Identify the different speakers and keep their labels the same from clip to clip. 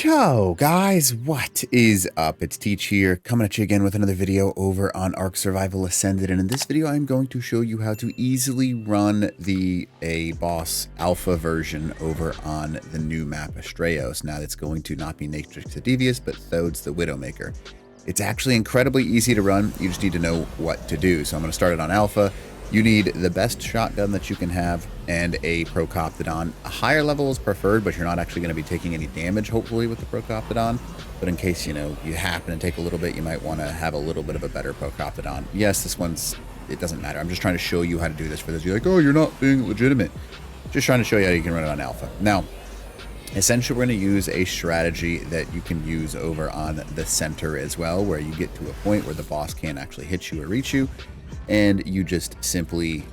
Speaker 1: Yo guys, what is up? It's Teach here, coming at you again with another video over on Ark Survival Ascended, and in this video I'm going to show you how to easily run the boss alpha version over on the new map ASTRAEOS. Now that's going to not be Matrix the Devious, but THODES the Widowmaker. It's actually incredibly easy to run, you just need to know what to do. So I'm going to start it on alpha. You need the best shotgun that you can have and a Procoptodon. A higher level is preferred, but you're not actually going to be taking any damage, hopefully, with the Procoptodon. But in case, you happen to take a little bit, you might want to have a little bit of a better Procoptodon. Yes, this one's, it doesn't matter. I'm just trying to show you how to do this for those. You're like, oh, you're not being legitimate. Just trying to show you how you can run it on alpha. Now, essentially, we're going to use a strategy that you can use over on the center as well, where you get to a point where the boss can't actually hit you or reach you, and you just simply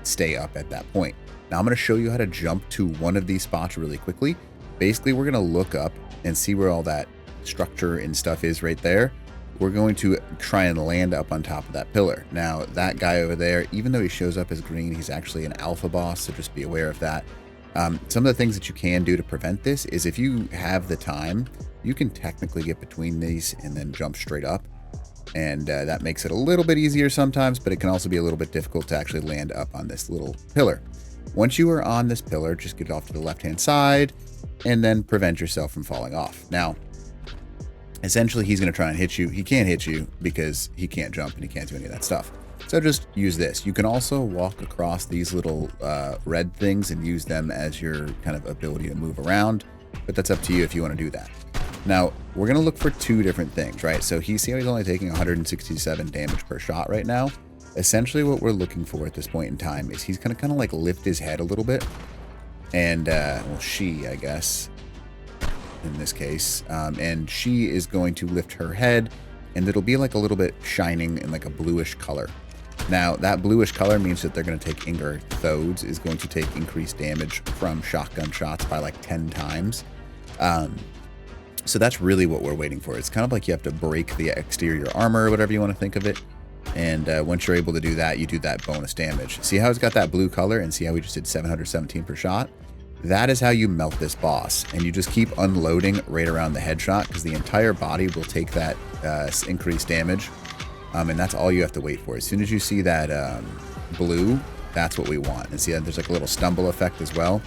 Speaker 1: stay up at that point. Now I'm going to show you how to jump to one of these spots really quickly. Basically, we're going to look up and see where all that structure and stuff is right there. We're going to try and land up on top of that pillar. Now, that guy over there, even though he shows up as green, he's actually an alpha boss, so just be aware of that. Some of the things that you can do to prevent this is if you have the time, you can technically get between these and then jump straight up. And that makes it a little bit easier sometimes, but it can also be a little bit difficult to actually land up on this little pillar. Once you are on this pillar, just get off to the left-hand side and then prevent yourself from falling off. Now, essentially, he's going to try and hit you. He can't hit you because he can't jump and he can't do any of that stuff. So just use this. You can also walk across these little red things and use them as your kind of ability to move around, but that's up to you if you want to do that. Now, we're going to look for two different things, right? So see how he's only taking 167 damage per shot right now? Essentially, what we're looking for at this point in time is he's going to kind of like lift his head a little bit. And, well, she, I guess, in this case. And she is going to lift her head, and it'll be like a little bit shining in like a bluish color. Now, that bluish color means that they're going to take, THODES is going to take increased damage from shotgun shots by like 10 times. So that's really what we're waiting for. It's kind of like you have to break the exterior armor or whatever you want to think of it. And once you're able to do that, you do that bonus damage. See how it's got that blue color and see how we just did 717 per shot? That is how you melt this boss. And you just keep unloading right around the headshot because the entire body will take that increased damage. And that's all you have to wait for. As soon as you see that blue, that's what we want. And see that there's like a little stumble effect as well.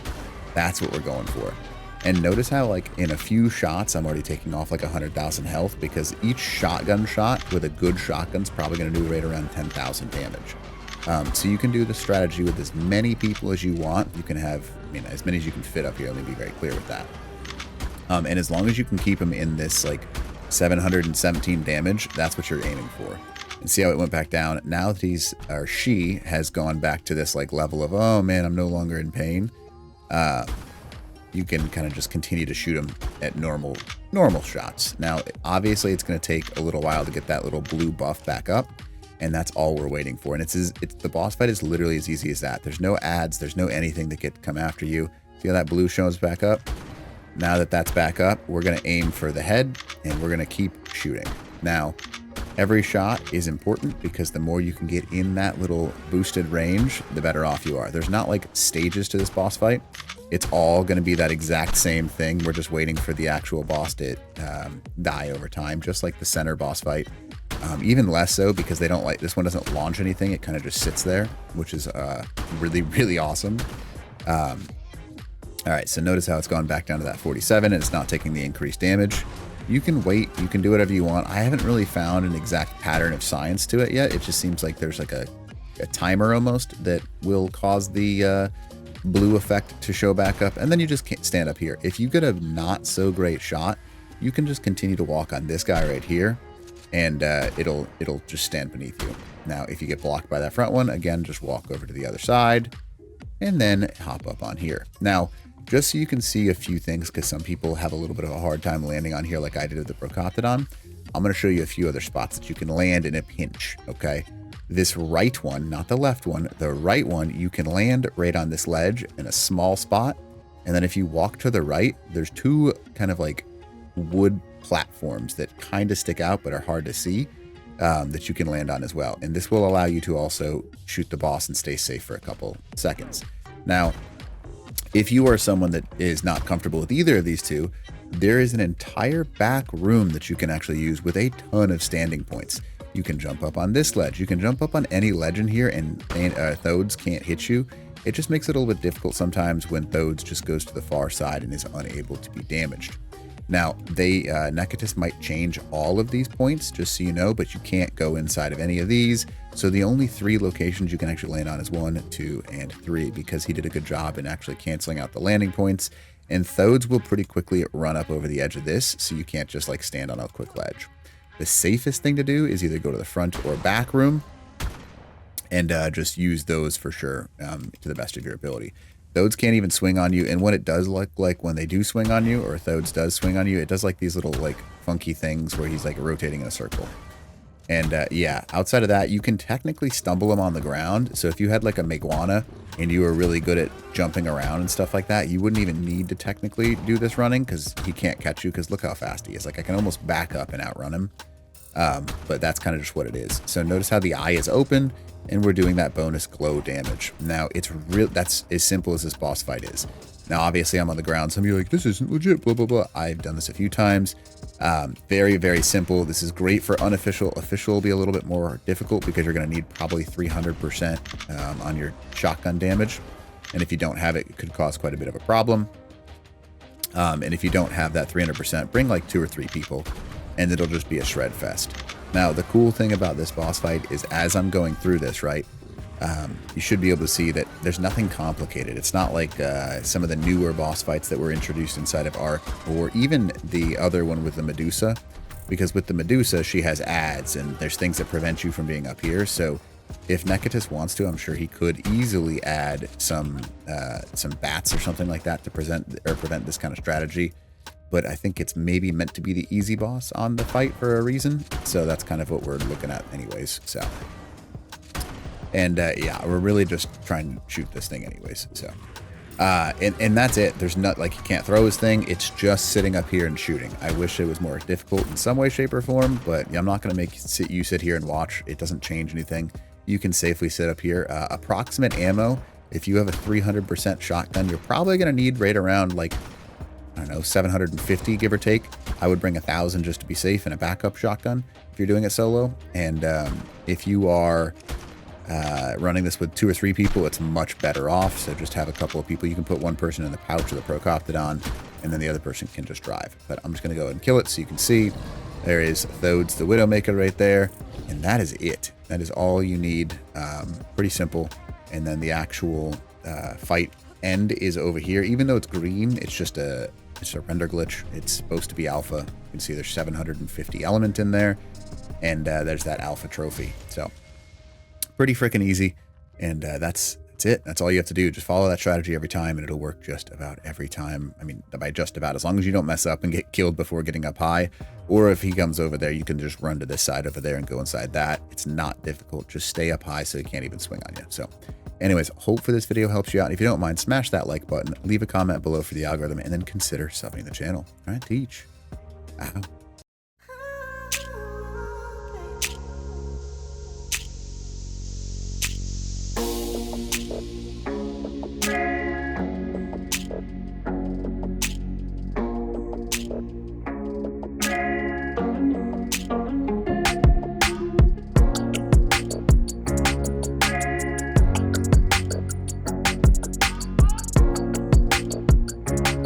Speaker 1: That's what we're going for. And notice how, like, in a few shots, I'm already taking off like 100,000 health because each shotgun shot with a good shotgun is probably going to do right around 10,000 damage. So you can do the strategy with as many people as you want. You can have, as many as you can fit up here. Let me be very clear with that. And as long as you can keep them in this, like, 717 damage, that's what you're aiming for. And see how it went back down. Now that she has gone back to this, like, level of, oh, man, I'm no longer in pain. You can kind of just continue to shoot them at normal shots. Now, obviously, it's going to take a little while to get that little blue buff back up, and that's all we're waiting for. And the boss fight is literally as easy as that. There's no ads, there's no anything that come after you. See how that blue shows back up? Now that that's back up, we're going to aim for the head, and we're going to keep shooting. Now, every shot is important because the more you can get in that little boosted range, the better off you are. There's not like stages to this boss fight. It's all going to be that exact same thing. We're just waiting for the actual boss to die over time, just like the center boss fight. Even less so because they don't like, this one doesn't launch anything. It kind of just sits there, which is really, really awesome. All right, so notice how it's gone back down to that 47 and it's not taking the increased damage. You can wait, you can do whatever you want. I haven't really found an exact pattern of science to it yet. It just seems like there's like a timer almost that will cause the blue effect to show back up, and then you just can't stand up here. If you get a not so great shot, you can just continue to walk on this guy right here, and it'll just stand beneath you. Now, if you get blocked by that front one, again, just walk over to the other side, and then hop up on here. Now, just so you can see a few things, because some people have a little bit of a hard time landing on here like I did with the Procoptodon, I'm going to show you a few other spots that you can land in a pinch, okay? This right one, not the left one, the right one, you can land right on this ledge in a small spot. And then if you walk to the right, there's two kind of like wood platforms that kind of stick out but are hard to see that you can land on as well. And this will allow you to also shoot the boss and stay safe for a couple seconds. Now, If you are someone that is not comfortable with either of these two, there is an entire back room that you can actually use with a ton of standing points. You can jump up on this ledge. You can jump up on any ledge in here, and Thodes can't hit you. It just makes it a little bit difficult sometimes when Thodes just goes to the far side and is unable to be damaged. Now, Necatus might change all of these points, just so you know, but you can't go inside of any of these. So the only 3 locations you can actually land on is 1, 2, and 3, because he did a good job in actually canceling out the landing points. And Thodes will pretty quickly run up over the edge of this, so you can't just like stand on a quick ledge. The safest thing to do is either go to the front or back room and just use those for sure to the best of your ability. Thodes can't even swing on you, and what it does look like when they do swing on you, or Thodes does swing on you, it does like these little like funky things where he's like rotating in a circle. And yeah, outside of that, you can technically stumble him on the ground. So if you had like a Meguana and you were really good at jumping around and stuff like that, you wouldn't even need to technically do this running, because he can't catch you, because look how fast he is. Like I can almost back up and outrun him. But that's kind of just what it is. So notice how the eye is open, and we're doing that bonus glow damage. Now it's real. That's as simple as this boss fight is. Now, obviously I'm on the ground. Some of you are like, this isn't legit, blah, blah, blah. I've done this a few times. Very, very simple. This is great for unofficial. Official will be a little bit more difficult, because you're going to need probably 300% on your shotgun damage. And if you don't have it, it could cause quite a bit of a problem. And if you don't have that 300%, bring like 2 or 3 people, and it'll just be a shred fest. Now, the cool thing about this boss fight is, as I'm going through this, right, you should be able to see that there's nothing complicated. It's not like some of the newer boss fights that were introduced inside of Ark, or even the other one with the Medusa, because with the Medusa, she has ads, and there's things that prevent you from being up here. So if Necatus wants to, I'm sure he could easily add some bats or something like that to prevent this kind of strategy. But I think it's maybe meant to be the easy boss on the fight for a reason. So that's kind of what we're looking at anyways. So, and yeah, we're really just trying to shoot this thing anyways. So, and that's it. There's not like, he can't throw his thing. It's just sitting up here and shooting. I wish it was more difficult in some way, shape, or form, but I'm not going to make you sit here and watch. It doesn't change anything. You can safely sit up here. Approximate ammo. If you have a 300% shotgun, you're probably going to need right around like, I don't know, 750, give or take. I would bring 1,000 just to be safe in a backup shotgun if you're doing it solo. And if you are running this with 2 or 3 people, it's much better off. So just have a couple of people. You can put one person in the pouch of the Procoptodon, and then the other person can just drive. But I'm just going to go ahead and kill it so you can see. There is Thodes the Widowmaker right there. And that is it. That is all you need. Pretty simple. And then the actual fight end is over here. Even though it's green, it's just a render glitch. It's supposed to be alpha. You can see there's 750 element in there, and there's that alpha trophy. So pretty freaking easy, and that's it. That's all you have to do. Just follow that strategy every time, and it'll work just about every time. I mean, by just about, as long as you don't mess up and get killed before getting up high, or if he comes over there, you can just run to this side over there and go inside that. It's not difficult. Just stay up high so he can't even swing on you. So anyways, hope for this video helps you out. If you don't mind, smash that like button, leave a comment below for the algorithm, and then consider subbing the channel. All right, Teach. Out.